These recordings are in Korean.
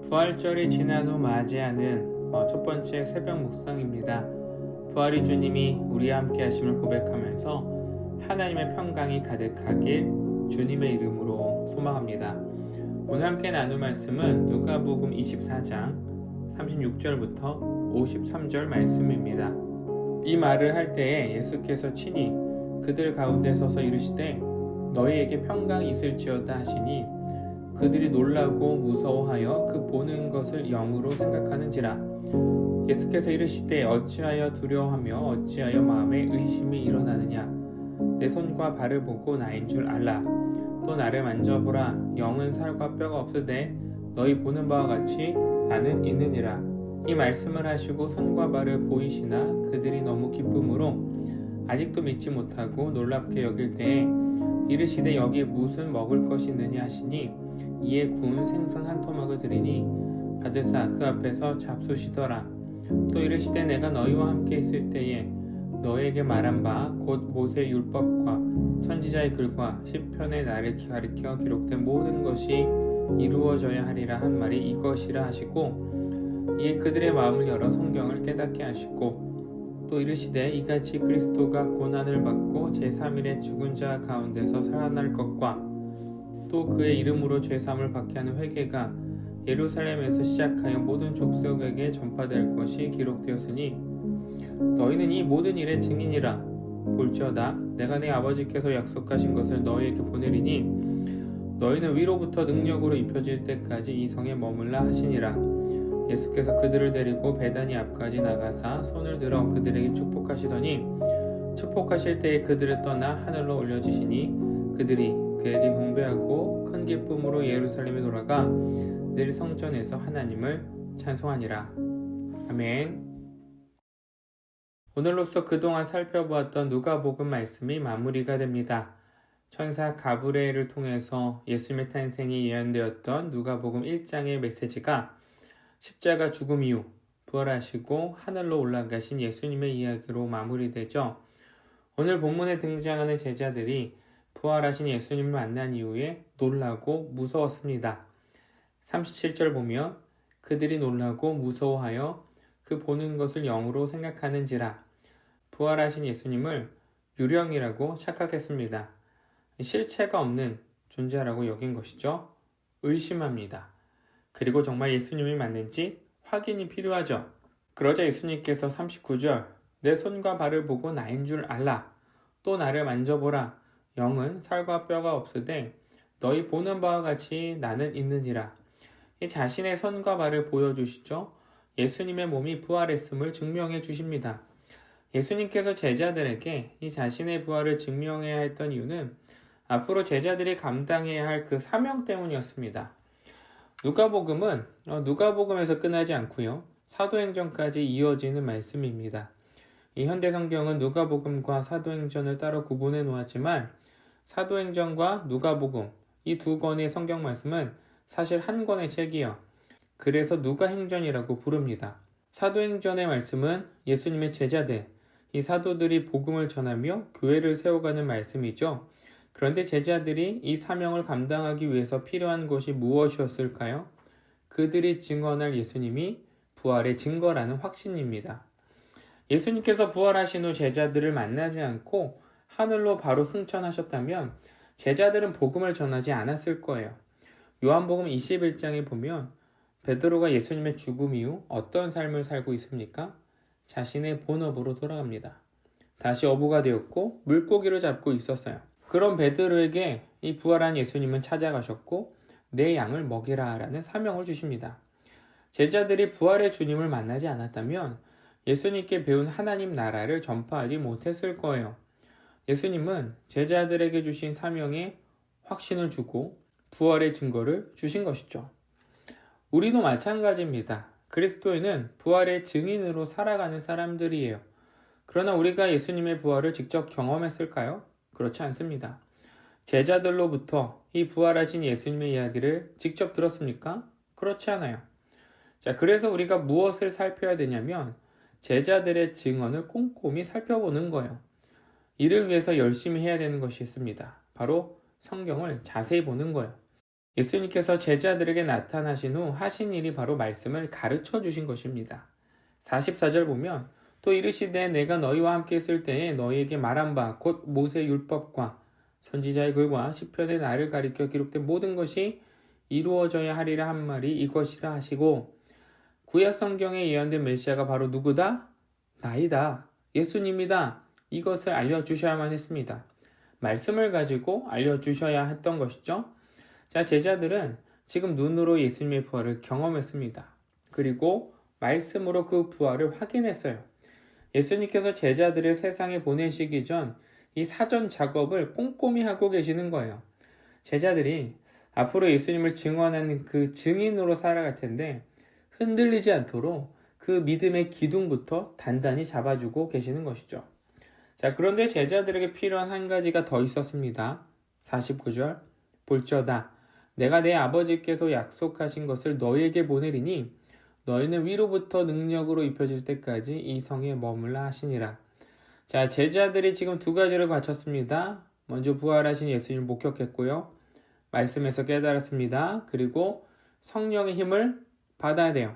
부활절이 지난 후 맞이하는 첫 번째 새벽 묵상입니다. 부활의 주님이 우리와 함께 하심을 고백하면서 하나님의 평강이 가득하길 주님의 이름으로 소망합니다. 오늘 함께 나눌 말씀은 누가복음 24장 36절부터 53절 말씀입니다. 이 말을 할 때에 예수께서 친히 그들 가운데 서서 이르시되 너희에게 평강이 있을지어다 하시니 그들이 놀라고 무서워하여 그 보는 것을 영으로 생각하는지라. 예수께서 이르시되 어찌하여 두려워하며 어찌하여 마음에 의심이 일어나느냐. 내 손과 발을 보고 나인 줄 알라. 또 나를 만져보라. 영은 살과 뼈가 없으되 너희 보는 바와 같이 나는 있느니라. 이 말씀을 하시고 손과 발을 보이시나 그들이 너무 기쁨으로 아직도 믿지 못하고 놀랍게 여길 때에 이르시되 여기에 무슨 먹을 것이 있느냐 하시니 이에 구운 생선 한 토막을 드리니 받으사 그 앞에서 잡수시더라. 또 이르시되 내가 너희와 함께 있을 때에 너에게 말한 바 곧 모세의 율법과 선지자의 글과 시편의 나를 가리켜 기록된 모든 것이 이루어져야 하리라 한 말이 이것이라 하시고 이에 그들의 마음을 열어 성경을 깨닫게 하시고 또 이르시되 이같이 그리스도가 고난을 받고 제3일에 죽은 자 가운데서 살아날 것과 또 그의 이름으로 죄사함을 받게 하는 회개가 예루살렘에서 시작하여 모든 족속에게 전파될 것이 기록되었으니 너희는 이 모든 일의 증인이라. 볼지어다 내가 내 아버지께서 약속하신 것을 너희에게 보내리니 너희는 위로부터 능력으로 입혀질 때까지 이 성에 머물라 하시니라. 예수께서 그들을 데리고 베다니 앞까지 나가사 손을 들어 그들에게 축복하시더니 축복하실 때에 그들을 떠나 하늘로 올려지시니 그들이 그에게 경배하고 큰 기쁨으로 예루살렘에 돌아가 늘 성전에서 하나님을 찬송하니라. 아멘. 오늘로써 그동안 살펴보았던 누가복음 말씀이 마무리가 됩니다. 천사 가브리엘을 통해서 예수님의 탄생이 예언되었던 누가복음 1장의 메시지가 십자가 죽음 이후 부활하시고 하늘로 올라가신 예수님의 이야기로 마무리되죠. 오늘 본문에 등장하는 제자들이 부활하신 예수님을 만난 이후에 놀라고 무서웠습니다. 37절 보면 그들이 놀라고 무서워하여 그 보는 것을 영으로 생각하는지라. 부활하신 예수님을 유령이라고 착각했습니다. 실체가 없는 존재라고 여긴 것이죠. 의심합니다. 그리고 정말 예수님이 맞는지 확인이 필요하죠. 그러자 예수님께서 39절 내 손과 발을 보고 나인 줄 알라. 또 나를 만져보라. 영은 살과 뼈가 없으되 너희 보는 바와 같이 나는 있느니라. 이 자신의 손과 발을 보여주시죠. 예수님의 몸이 부활했음을 증명해 주십니다. 예수님께서 제자들에게 이 자신의 부활을 증명해야 했던 이유는 앞으로 제자들이 감당해야 할 그 사명 때문이었습니다. 누가복음은 누가복음에서 끝나지 않고요. 사도행전까지 이어지는 말씀입니다. 이 현대 성경은 누가복음과 사도행전을 따로 구분해 놓았지만 사도행전과 누가복음 이 두 권의 성경 말씀은 사실 한 권의 책이요. 그래서 누가행전이라고 부릅니다. 사도행전의 말씀은 예수님의 제자들, 이 사도들이 복음을 전하며 교회를 세워가는 말씀이죠. 그런데 제자들이 이 사명을 감당하기 위해서 필요한 것이 무엇이었을까요? 그들이 증언할 예수님이 부활의 증거라는 확신입니다. 예수님께서 부활하신 후 제자들을 만나지 않고 하늘로 바로 승천하셨다면 제자들은 복음을 전하지 않았을 거예요. 요한복음 21장에 보면 베드로가 예수님의 죽음 이후 어떤 삶을 살고 있습니까? 자신의 본업으로 돌아갑니다. 다시 어부가 되었고 물고기를 잡고 있었어요. 그런 베드로에게 이 부활한 예수님은 찾아가셨고 내 양을 먹이라 라는 사명을 주십니다. 제자들이 부활의 주님을 만나지 않았다면 예수님께 배운 하나님 나라를 전파하지 못했을 거예요. 예수님은 제자들에게 주신 사명에 확신을 주고 부활의 증거를 주신 것이죠. 우리도 마찬가지입니다. 그리스도인은 부활의 증인으로 살아가는 사람들이에요. 그러나 우리가 예수님의 부활을 직접 경험했을까요? 그렇지 않습니다. 제자들로부터 이 부활하신 예수님의 이야기를 직접 들었습니까? 그렇지 않아요. 자, 그래서 우리가 무엇을 살펴야 되냐면 제자들의 증언을 꼼꼼히 살펴보는 거예요. 이를 위해서 열심히 해야 되는 것이 있습니다. 바로 성경을 자세히 보는 거예요. 예수님께서 제자들에게 나타나신 후 하신 일이 바로 말씀을 가르쳐 주신 것입니다. 44절 보면 또 이르시되 내가 너희와 함께 있을 때에 너희에게 말한 바 곧 모세 율법과 선지자의 글과 시편의 나를 가리켜 기록된 모든 것이 이루어져야 하리라 한 말이 이것이라 하시고 구약 성경에 예언된 메시아가 바로 누구다? 나이다. 예수님이다. 이것을 알려주셔야만 했습니다. 말씀을 가지고 알려주셔야 했던 것이죠. 자, 제자들은 지금 눈으로 예수님의 부활을 경험했습니다. 그리고 말씀으로 그 부활을 확인했어요. 예수님께서 제자들을 세상에 보내시기 전 이 사전 작업을 꼼꼼히 하고 계시는 거예요. 제자들이 앞으로 예수님을 증언하는 그 증인으로 살아갈 텐데 흔들리지 않도록 그 믿음의 기둥부터 단단히 잡아주고 계시는 것이죠. 자, 그런데 제자들에게 필요한 한 가지가 더 있었습니다. 49절 볼지어다 내가 내 아버지께서 약속하신 것을 너희에게 보내리니 너희는 위로부터 능력으로 입혀질 때까지 이 성에 머물라 하시니라. 자, 제자들이 지금 두 가지를 갖췄습니다. 먼저 부활하신 예수님을 목격했고요. 말씀에서 깨달았습니다. 그리고 성령의 힘을 받아야 돼요.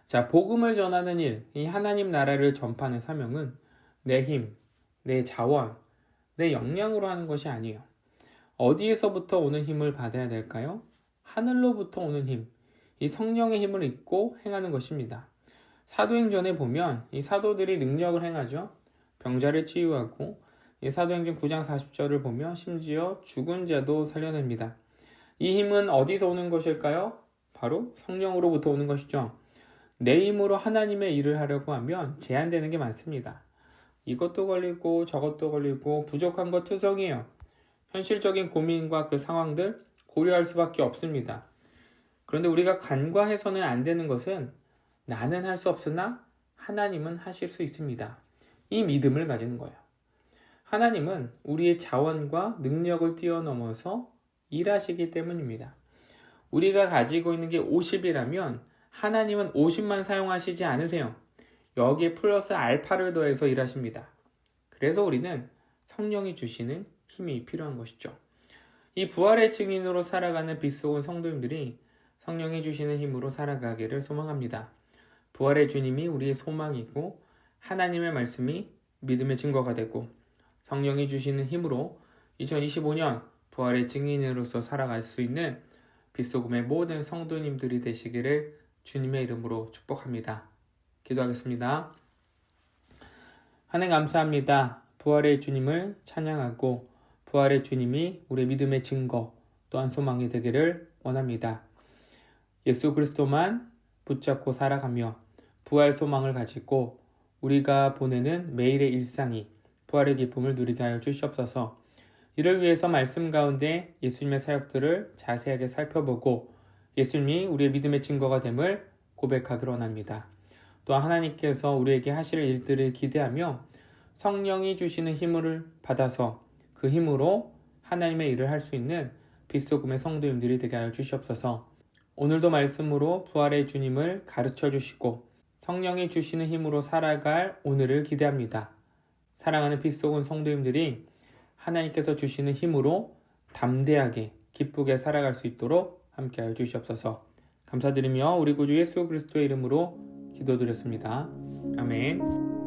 자, 복음을 전하는 일, 이 하나님 나라를 전파하는 사명은 내 힘, 내 자원, 내 역량으로 하는 것이 아니에요. 어디에서부터 오는 힘을 받아야 될까요? 하늘로부터 오는 힘, 이 성령의 힘을 입고 행하는 것입니다. 사도행전에 보면 이 사도들이 능력을 행하죠. 병자를 치유하고 이 사도행전 9장 40절을 보면 심지어 죽은 자도 살려냅니다. 이 힘은 어디서 오는 것일까요? 바로 성령으로부터 오는 것이죠. 내 힘으로 하나님의 일을 하려고 하면 제한되는 게 많습니다. 이것도 걸리고 저것도 걸리고 부족한 것 투성이에요. 현실적인 고민과 그 상황들 고려할 수밖에 없습니다. 그런데 우리가 간과해서는 안 되는 것은 나는 할 수 없으나 하나님은 하실 수 있습니다. 이 믿음을 가지는 거예요. 하나님은 우리의 자원과 능력을 뛰어넘어서 일하시기 때문입니다. 우리가 가지고 있는 게 50이라면 하나님은 50만 사용하시지 않으세요. 여기에 플러스 알파를 더해서 일하십니다. 그래서 우리는 성령이 주시는 힘이 필요한 것이죠. 이 부활의 증인으로 살아가는 빛 속은 성도님들이 성령이 주시는 힘으로 살아가기를 소망합니다. 부활의 주님이 우리의 소망이고 하나님의 말씀이 믿음의 증거가 되고 성령이 주시는 힘으로 2025년 부활의 증인으로서 살아갈 수 있는 빛소금의 모든 성도님들이 되시기를 주님의 이름으로 축복합니다. 기도하겠습니다. 하나님 감사합니다. 부활의 주님을 찬양하고 부활의 주님이 우리 믿음의 증거 또한 소망이 되기를 원합니다. 예수 그리스도만 붙잡고 살아가며 부활 소망을 가지고 우리가 보내는 매일의 일상이 부활의 기쁨을 누리게 하여 주시옵소서. 이를 위해서 말씀 가운데 예수님의 사역들을 자세하게 살펴보고 예수님이 우리의 믿음의 증거가 됨을 고백하기로 원합니다. 또한 하나님께서 우리에게 하실 일들을 기대하며 성령이 주시는 힘을 받아서 그 힘으로 하나님의 일을 할 수 있는 빛소금의 성도님들이 되게 하여 주시옵소서. 오늘도 말씀으로 부활의 주님을 가르쳐 주시고 성령이 주시는 힘으로 살아갈 오늘을 기대합니다. 사랑하는 빛소금 성도님들이 하나님께서 주시는 힘으로 담대하게 기쁘게 살아갈 수 있도록 함께하여 주시옵소서. 감사드리며 우리 구주 예수 그리스도의 이름으로 기도드렸습니다. 아멘.